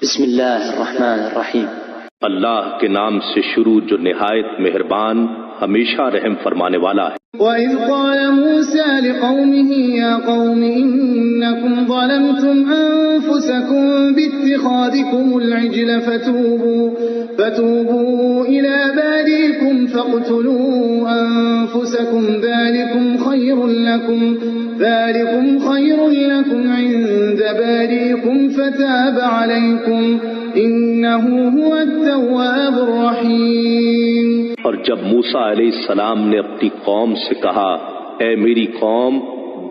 بسم اللہ الرحمن الرحیم۔ اللہ کے نام سے شروع جو نہایت مہربان ہمیشہ رحم فرمانے والا ہے۔ وَإِذْ قَالَ مُوسَى لِقَوْمِهِ يَا قَوْمِ إِنَّكُمْ ظَلَمْتُمْ أَنفُسَكُمْ بِاتِّخَاذِكُمُ الْعِجْلَ فَتُوبُوا إِلَىٰ بَارِئِكُمْ فَاقْتُلُوا أَنفُسَكُمْ ذَلِكُمْ خَيْرٌ لَكُمْ عِندَ بَارِئِكُمْ فَتَابَ عَلَيْكُمْ إِنَّهُ هُوَ التَّوَّابُ الرَّحِيمُ۔ اور جب موسیٰ علیہ السلام نے اپنی قوم سے کہا، اے میری قوم،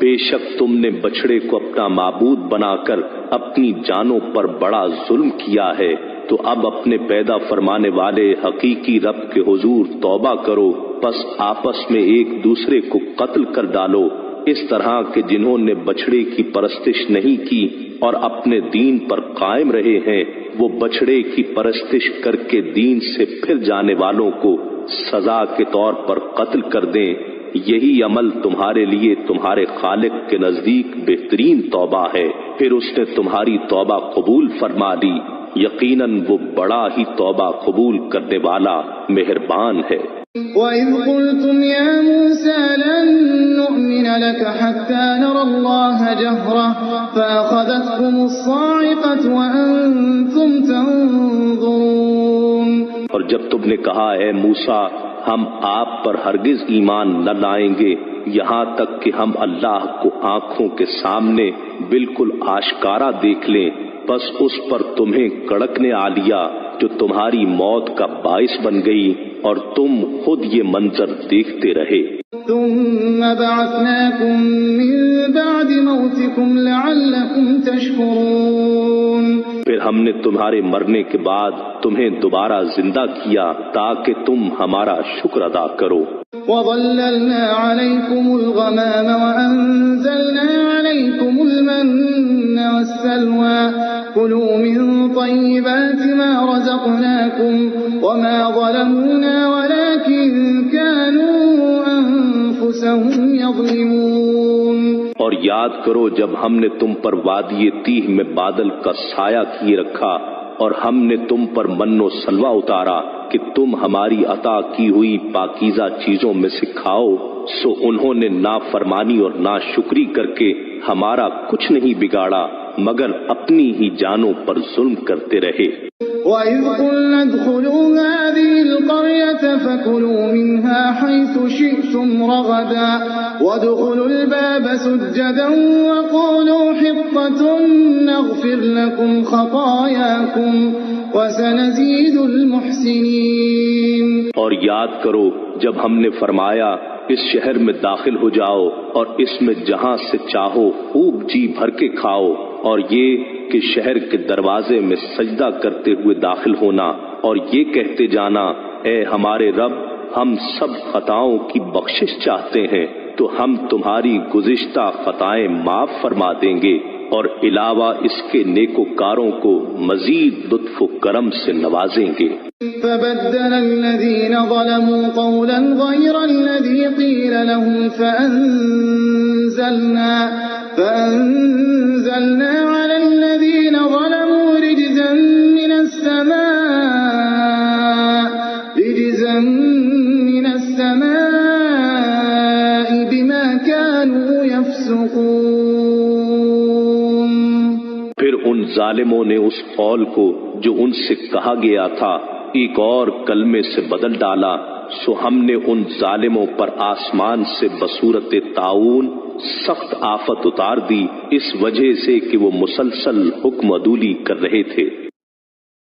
بے شک تم نے بچڑے کو اپنا معبود بنا کر اپنی جانوں پر بڑا ظلم کیا ہے، تو اب اپنے پیدا فرمانے والے حقیقی رب کے حضور توبہ کرو، پس آپس میں ایک دوسرے کو قتل کر ڈالو، اس طرح کہ جنہوں نے بچڑے کی پرستش نہیں کی اور اپنے دین پر قائم رہے ہیں، وہ بچڑے کی پرستش کر کے دین سے پھر جانے والوں کو سزا کے طور پر قتل کر دیں۔ یہی عمل تمہارے لیے تمہارے خالق کے نزدیک بہترین توبہ ہے، پھر اس نے تمہاری توبہ قبول فرما لی، یقیناً وہ بڑا ہی توبہ قبول کرنے والا مہربان ہے۔ وَإِذْ قُلْتُمْ يَا مُوسَى لَن نُّؤْمِنَ لَكَ حَتَّىٰ نَرَى اللَّهَ جَهْرَةً فَأَخَذَتْكُمُ الصَّاعِقَةُ وَأَنتُمْ تَنظُرُونَ۔ اور جب تم نے کہا، اے موسیٰ، ہم آپ پر ہرگز ایمان نہ لائیں گے یہاں تک کہ ہم اللہ کو آنکھوں کے سامنے بالکل آشکارا دیکھ لیں، بس اس پر تمہیں کڑکنے آ لیا جو تمہاری موت کا باعث بن گئی اور تم خود یہ منظر دیکھتے رہے۔ ثم بعثناكم من بعد موتكم لعلكم تشكرون۔ پھر ہم نے تمہارے مرنے کے بعد تمہیں دوبارہ زندہ کیا تاکہ تم ہمارا شکر ادا کرو۔ وَظَلَّلْنَا عَلَيْكُمُ الْغَمَامَ وَأَنزَلْنَا عَلَيْكُمُ الْمَنَّ وَالسَّلْوَىٰ كُلُوا مِن طَيِّبَاتِ مَا رَزَقْنَاكُمْ وَمَا ظَلَمُونَا وَلَٰكِن كَانُوا أَنفُسَهُمْ يَظْلِمُونَ۔ اور یاد کرو جب ہم نے تم پر وادی تیہ میں بادل کا سایہ کیے رکھا اور ہم نے تم پر من و سلوہ اتارا کہ تم ہماری عطا کی ہوئی پاکیزہ چیزوں میں سے کھاؤ، سو انہوں نے نافرمانی اور ناشکری کر کے ہمارا کچھ نہیں بگاڑا مگر اپنی ہی جانوں پر ظلم کرتے رہے۔ وَإِذْ قُلْنَا ادْخُلُوا هَٰذِهِ الْقَرْيَةَ فَكُلُوا مِنْهَا حَيْثُ شِئْتُمْ رَغَدًا وَادْخُلُوا الْبَابَ سُجَّدًا وَقُولُوا حِطَّةٌ نَغْفِرْ لَكُمْ خَطَايَاكُمْ وَسَنَزِيدُ الْمُحْسِنِينَ۔ اور یاد کرو جب ہم نے فرمایا، اس شہر میں داخل ہو جاؤ اور اس میں جہاں سے چاہو خوب جی بھر کے کھاؤ، اور یہ کہ شہر کے دروازے میں سجدہ کرتے ہوئے داخل ہونا اور یہ کہتے جانا، اے ہمارے رب، ہم سب خطاؤں کی بخشش چاہتے ہیں تو ہم تمہاری گزشتہ خطائیں معاف فرما دیں گے، اور علاوہ اس کے نیکوکاروں کو مزید لطف و کرم سے نوازیں گے۔ فبدل الذين ظلموا قولا غير الذي قيل لهم فأنزلنا على الذين ظلموا رجزا من السماء بما كانوا يفسقون۔ پھر ان ظالموں نے اس قول کو جو ان سے کہا گیا تھا ایک اور کلمے سے بدل ڈالا، سو ہم نے ان ظالموں پر آسمان سے بصورت طاعون سخت آفت اتار دی، اس وجہ سے کہ وہ مسلسل حکم عدولی کر رہے تھے۔